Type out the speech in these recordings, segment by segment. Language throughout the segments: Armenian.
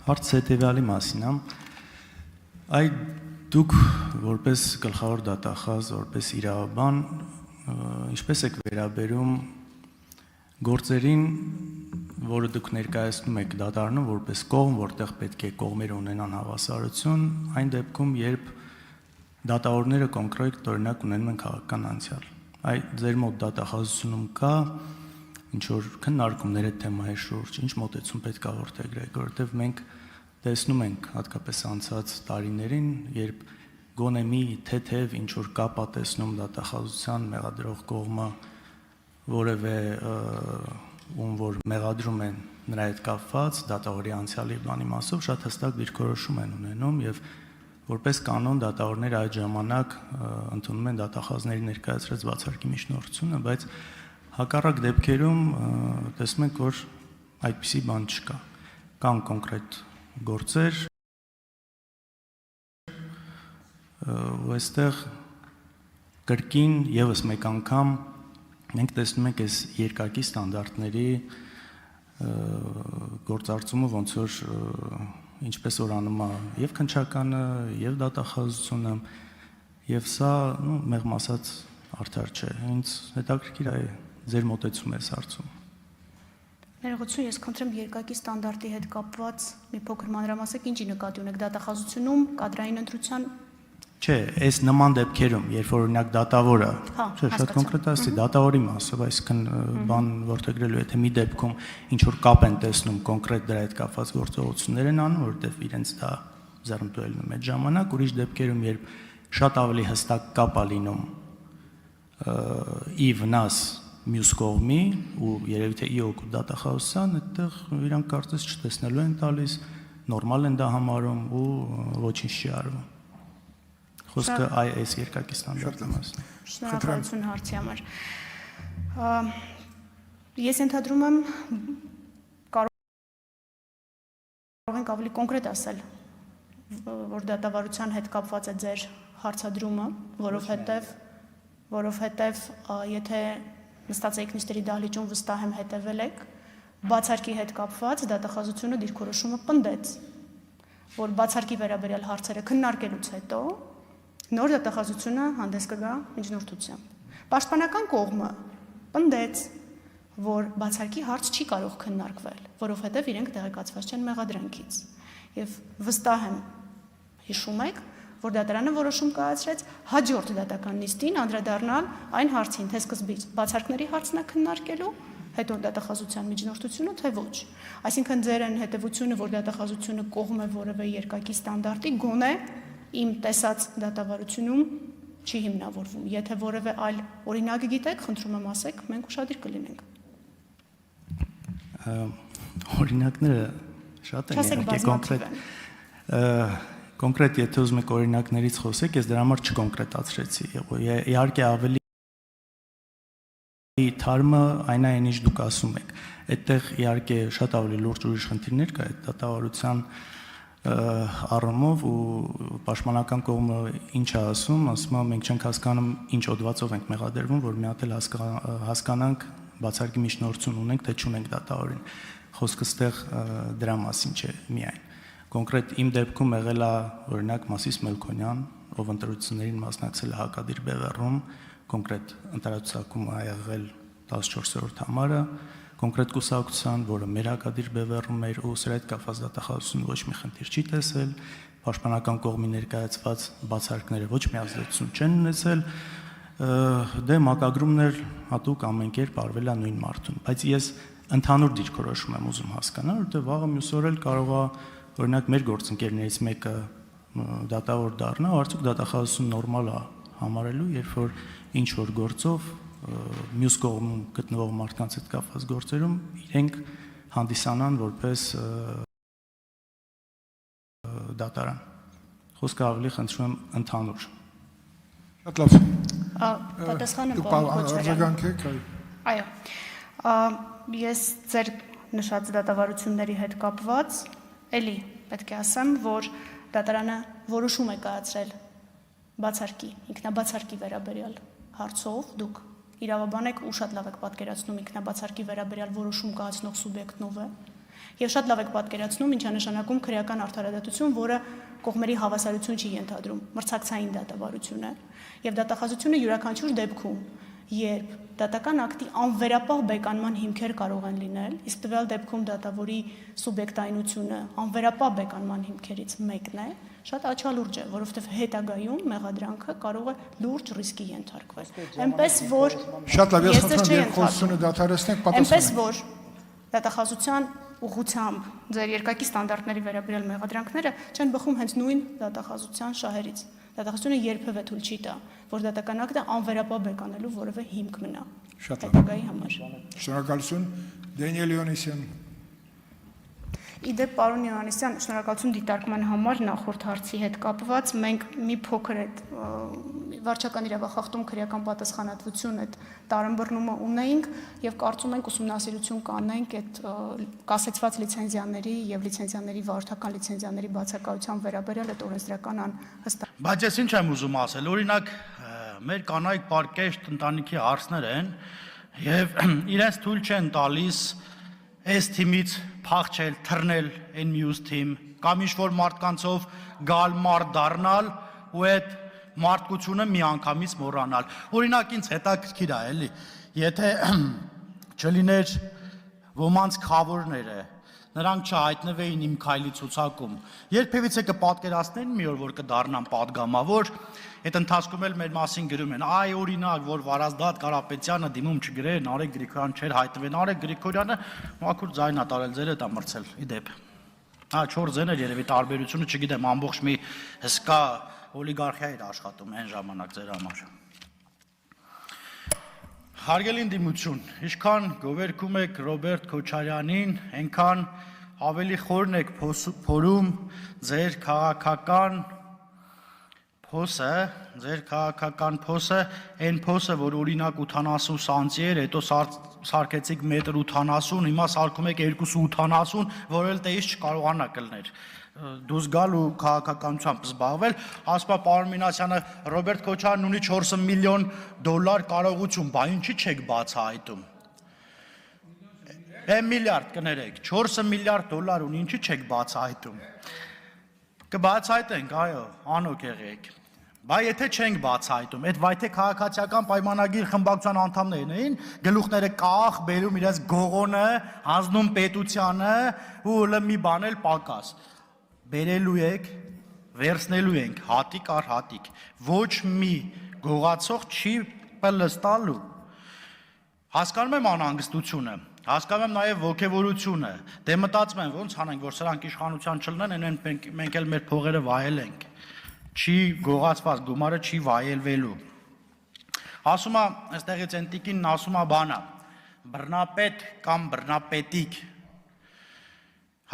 Հարց հետևյալի մասին է, այ դուք որպես գլխավոր դատախազ, որպես իրավաբան, ինչպես եք վերաբերում գործերին, որը դուք ներկայացնում եք դատարանում որպես կողմ, որտեղ պետք է կողմերը ունենան հավասարություն, այն դեպքում, երբ դատավորները կոնկրետ օրինակ ունենում են քաղաքական անցյալ։ Այ ձեր մոտ դատախազությունում կա ինչ-որ քննարկումներ այդ թեմայի շուրջ, ինչ մոտեցում պետք է որդեգրեք, որովհետև մենք տեսնում ենք հատկապես անցած տարիներին, երբ գոնե մի թեթև ինչ-որ կապ է տեսնում դատախազության մեղադրող կողմը որևէ ում որ մեղադրում են նրա հետ կապված դատավորի անցյալի բանի մասով շատ հստակ դիրքորոշում են ունենում եւ որպես կանոն դատավորները այդ ժամանակ ընդունում են դատախազների ներկայացրած բացարկի միջնորդությունը, բայց հակառակ դեպքերում տեսնում ենք, որ այդպիսի բան չկա։ Կան կոնկրետ գործեր, ու այստեղ կրկին եւս մեկ անգամ մենք տեսնում ենք այս երկակի ստանդարտների գործարկումը ոնց որ ինչպես որ անում է եւ քննչականը, եւ դատախազությունը, եւ սա, մեղմ ասած, արդար չէ։ Ինձ հետաքրքիր է ձեր մոտեցումը այս հարցում։ Ներողություն, ես խնդրեմ երկակի ստանդարտի հետ կապված մի փոքր մանրամասեք ինչի նկատի ունեք դատախազությունում, կադրային ընտրության Չէ, այս նման դեպքերում, երբ որ օրինակ դատավորը, չէ, շատ կոնկրետ ասի, դատավորի մասով, այսինքն բան որդեգրելու, եթե մի դեպքում ինչ որ կապ են տեսնում կոնկրետ դրա հետ կապված գործողություններ են անում, որովհետև իրենց դա ձեռնտու է լինում այդ ժամանակ, ուրիշ դեպքերում, երբ շատ ավելի հստակ կապ է լինում ի վնաս մյուս կողմի ու երևի թե ի օգուտ դատախազության, այդտեղ իրանք կարծես չտեսնելու են տալիս, նորմալ են դա համարում ու ոչինչ չի արվում։ Խոսքը այս երկակի ստանդարտի մասն է։ Շնորհակալություն հարցի համար։ Ես ենթադրում եմ կարող ենք ավելի կոնկրետ ասել, որ դատավարության հետ կապված է ձեր հարցադրումը, որովհետև եթե նստած եք նիստերի դահլիճում վստահ եմ հետևել եք, բացարկի հետ կապված դատախազությունը դիրքորոշումը պնդեց, որ բացարկի վերաբերյալ հարցերը քննարկելուց հետո նոր դատախազությունը հանդես կգա միջնորդությամբ։ Պաշտպանական կողմը պնդեց, որ բացարկի հարց չի կարող քննարկվել, որովհետև իրենք տեղեկացված չեն մեղադրանքից։ Եվ վստահ եմ, հիշում եք, որ դատարանը որոշում կայացրեց հաջորդ դատական նիստին անդրադառնալ այն հարցին, թե սկզբից բացարկների հարցն է քննարկելու, հետո դատախազության միջնորդությունը, թե ոչ։ Այսինքն ձեր այն հետևությունը, որ դատախազությունը կողմ է որևէ երկակի ստանդարտի, գոնե իմ տեսած դատավարությունում չի հիմնավորվում։ Եթե որևէ այլ օրինակ գիտեք, խնդրում եմ ասեք, մենք ուշադիր կլինենք։ Օրինակները շատ են, կոնկրետ եթե ուզում եք օրինակներից խոսեք, ես դրա համար չկոնկրետացրեցի։ Իհարկե ավելի թարմը այն է, ինչ դուք ասում եք։ Այդտեղ իհարկե շատ ավելի լուրջ ուրիշ խնդիրներ կա այդ դատավարության առումով ու պաշտպանական կողմը ինչ է ասում, ասում է մենք չենք հասկանում ինչ օդվածով ենք մեղադրվում, որ մի հատ էլ հասկանանք բացարկի միջնորդություն ունենք, թե չունենք դատավորին։ Խոսքը ստեղ դրա մասին չէ միայն։ Կոնկրետ իմ դեպքում եղել է օրինակ Մասիս Մելքոնյան, ով ընտրություններին մասնակցել է հակադիր բևեռում, կոնկրետ ընտրացուցակում է եղել 14-րդ համարը, կոնկրետ կուսակցության, որը մեր հակադիր բևեռում էր ու սրա հետ կապված դատախազությունը ոչ մի խնդիր չի տեսել, պաշտպանական կողմի ներկայացված բացարկները ոչ մի ազդեցություն չեն ունեցել, դե մակագրումներ հատուկ ամեն կերպ արվել է նույն մարդուն, բայց ես ընդհանուր դիրքորոշում եմ ուզում հասկանալ, որտեղ վաղը մյուս օր էլ կարող է օրինակ մեր գործընկերներից մեկը դատավոր դառնա, արդյոք դատախազությունը նորմալ է համարելու, երբ որ ինչ որ գործով մյուս կողմում գտնվող մարդկանց հետ կապված գործերում իրենք հանդիսանան որպես դատարան։ Խոսքը ավելի խնդրում եմ ընդհանուր։ Շատ լավ։ Պատասխանը արձագանքեք, այո։ Ես ձեր նշած դատավարությունների հետ կապված էլի պետք է ասեմ, որ դատարանը որոշում է կայացրել բացարկի, ինքնաբացարկի վերաբերյալ հարցով, դուք իրավաբան եք ու շատ լավ եք պատկերացնում ինքնաբացարկի վերաբերյալ որոշում կայացնող սուբյեկտն ով է, Եվ շատ լավ եք պատկերացնում, ինչ է նշանակում քրեական արդարադատություն, որը կողմերի հավասարություն չի ենթադրում, մրցակցային դատավարություն է։ Եվ դատախազությունը յուրաքանչյուր դեպքում, երբ դատական ակտի անվերապահ բեկանման հիմքեր կարող են լինել, իսկ տվյալ դեպքում դատավորի սուբյեկտայնությունը անվերապահ բեկանման հիմքերից մեկն է, շատ աչալուրջ է, որովհետև հետագայում մեղադրանքը կարող է լուրջ ռիսկի ենթարկվել։ Այնպես որ Շատ լավ, ես խնդրում եմ երկխոսությունը դադարեցնեք, այնպես որ դատախազության ուղղությամբ ձեր երկակի ստանդարտների վերաբերյալ մեղադրանքները չեն բխում հենց նույն դատախազության շահերից։ Դատախազությունը երբևէ թույլ չի տա, որ դատական ակտը անվերապահ բեկանելու որևէ հիմք մնա։ Շատ լավ։ Հետագայի համար։ Շնորհակալություն, Դանիել Յովհաննիսյան։ Իդեպ պարոն Յովհաննիսյան, շնորհակալություն դիտարկման համար նախորդ հարցի հետ կապված մենք մի փոքր այդ վարչական իրավախախտում քրեական պատասխանատվություն այդ տարեմբռնումը ունեինք եւ կարծում ենք ուսումնասիրություն կանենք այդ կասեցված լիցենզիաների եւ լիցենզիաների վարորդական լիցենզիաների բացակայության վերաբերյալ այդ օրենսդրական անհստակ։ Բայց ես ինչ եմ ուզում ասել, օրինակ մեր կանայք պարկեշտ ընտանիքի հարցներ են եւ իրենց թույլ չեն տալիս այս թիմից փախչել, թռնել այն մյուս թիմ, կամ ինչ-որ մարդկանցով գալ մարդ դառնալ ու այդ մարդկությունը միանգամից մոռանալ։ Օրինակ ինձ հետաքրքիր է, էլի, եթե չլիներ ոմանց խավորները, նրանք չհայտնվեին իմ քայլի ցուցակում, երբևիցե կպատկերացնեն մի օր, որ կդառնան падգամավոր, այդ ընթացքում էլ մեր մասին գրում են, այ օրինակ, որ Վարազդատ Կարապետյանը դիմում չգրեր, Նարեկ Գրիգորյան չէր հայտնվեն, Նարեկ Գրիգորյանը մաքուր ձայն է տարել, ձեր հետ է մրցել, իդեպ։ Հա 4 ձեն էր երևի տարբերությունը, չգիտեմ, ամբողջ մի հսկա օլիգարխիա էր աշխատում այն ժամանակ ձեր համար։ Հարգելի ընդդիմություն, ինչքան գովերգում եք Ռոբերտ Քոչարյանին, այնքան ավելի խորն եք փորում ձեր քաղաքական փոսը, այն փոսը, որ օրինակ 80 սանտի էր, հետո սարքեցիք 1.80 m, հիմա սարքում եք 2.80, որ էլ տեից չկարողանա կլներ դուս գալ ու քաղաքականությամբ զբաղվել, ասպա պարոն Մինասյանը Ռոբերտ Քոչարյանն ունի 4 միլիոն դոլար կարողություն, բա ինչի չեք բացահայտում։ Միլիարդ կներեք, 4 միլիարդ դոլար ունի, ինչի չեք բացահայտում։ Կբացահայտենք, այո, անօք եղեք։ Բա եթե չենք բացահայտում, այդ վայթե քաղաքացիական պայմանագիր խմբակցության անդամներն էին, գլուխները կախ, բերում իրենց գողոնը, հանձնում պետությանը ու մի բան էլ պակաս։ Բերելու եք, վերցնելու ենք հատիկ առ հատիկ, ոչ մի գողացող չի պլստալու։ Հասկանում եմ անհանգստությունը, հասկանում եմ նաև ոգևորությունը, դե մտածում եմ ոնց անենք, որ սրանք իշխանության չլինեն, մենք էլ մեր փողերը վայելենք, չի գողացված գումարը չի վայելվելու։ Ասում է, այստեղից են տիկինն ասում է բանա, բռնապետ կամ բռնապետիկ,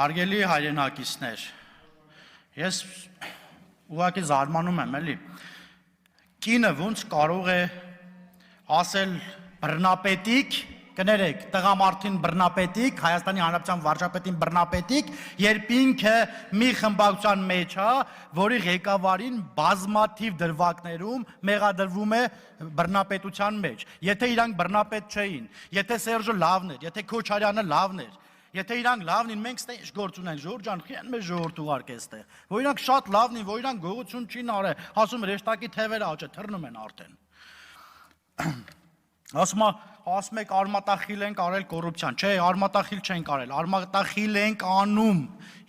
հարգելի հայրենակիցներ, ես ուղղակի զարմանում եմ, էլի, կինը ոնց կարող է ասել բռնապետիկ, կներեք, տղամարդին բռնապետիկ, Հայաստանի Հանրապետության վարչապետին բռնապետիկ, երբ ինքը մի խմբակցության մեջ է, որի ղեկավարին բազմաթիվ դրվագներում մեղադրվում է բռնապետության մեջ։ Եթե իրանք բռնապետ չէին, եթե Սերժը լավն էր, եթե Քոչարյանը լավն էր, եթե իրանք լավն են, մենք ստե ինչ գործ ունենք, Ժորժ ջան, խիան մեզ ժողովուրդ ուղարկե ստեղ, որ իրանք շատ լավն են, որ իրանք գողություն չին արել, ասում ռեշտակի թևերը աճը, թռնում են արդեն։ Ասում եք արմատախիլ ենք արել կոռուպցիան, չէ, արմատախիլ չենք արել, արմատախիլ ենք անում,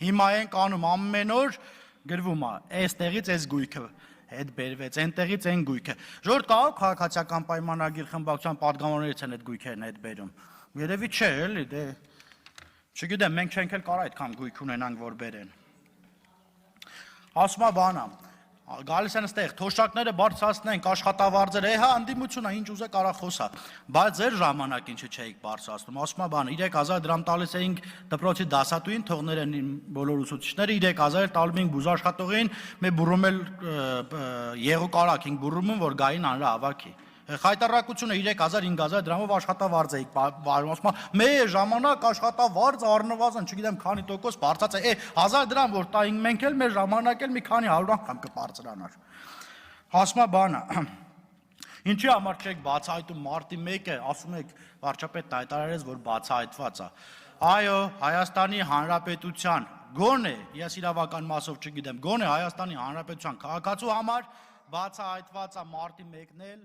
հիմա ենք անում, ամեն օր գրվում է, այստեղից այս գույքը հետ բերվեց, այնտեղից այն գույքը։ Ժողովուրդ կարող քաղաքացիական պայմանագիր խմբակցության падգամավորներից են այդ գույքերն հետ բերում։ Երևի չէ, էլի, դե չգիտեմ, մենք չենք էլ կարող այդքան գույք ունենանք, որ բերեն։ Ասում է բանա, գալիս են ստեղ, թոշակները բարձրացնենք, աշխատավարձերը, հա, ընդդիմությունը ինչ ուզե կարա խոսա, բայց ձեր ժամանակ ինչը չէիք բարձրացնում, ասում է բանը, 3000 դրամ տալիս էինք դպրոցի դասատուին, թողներ են բոլոր ուսուցիչները, 3000 տալում էինք բուժաշխատողին, մեր բուրում էլ եղու կարակ էինք բուրում, որ գային անրա ավակի։ Խայտարակությունը 3000-5000 դրամով աշխատավարձ էիք վարում, ասում է, մեր ժամանակ աշխատավարձը առնվազն, չգիտեմ քանի տոկոս բարձրացել է, 1000 դրամ որ տայինք մենք էլ մեր ժամանակ էլ մի քանի 100 անգամ կբարձրանար։ Ասում է բանը, ինչի համար չեք բացահայտում մարտի 1-ը, ասում եք վարչապետն հայտարարեց, որ բացահայտված է։ Այո, Հայաստանի Հանրապետության գոնե, ես իրավական մասով չգիտեմ, գոնե Հայաստանի Հանրապետության քաղաքացու համար բացահայտված է մարտի 1-ն էլ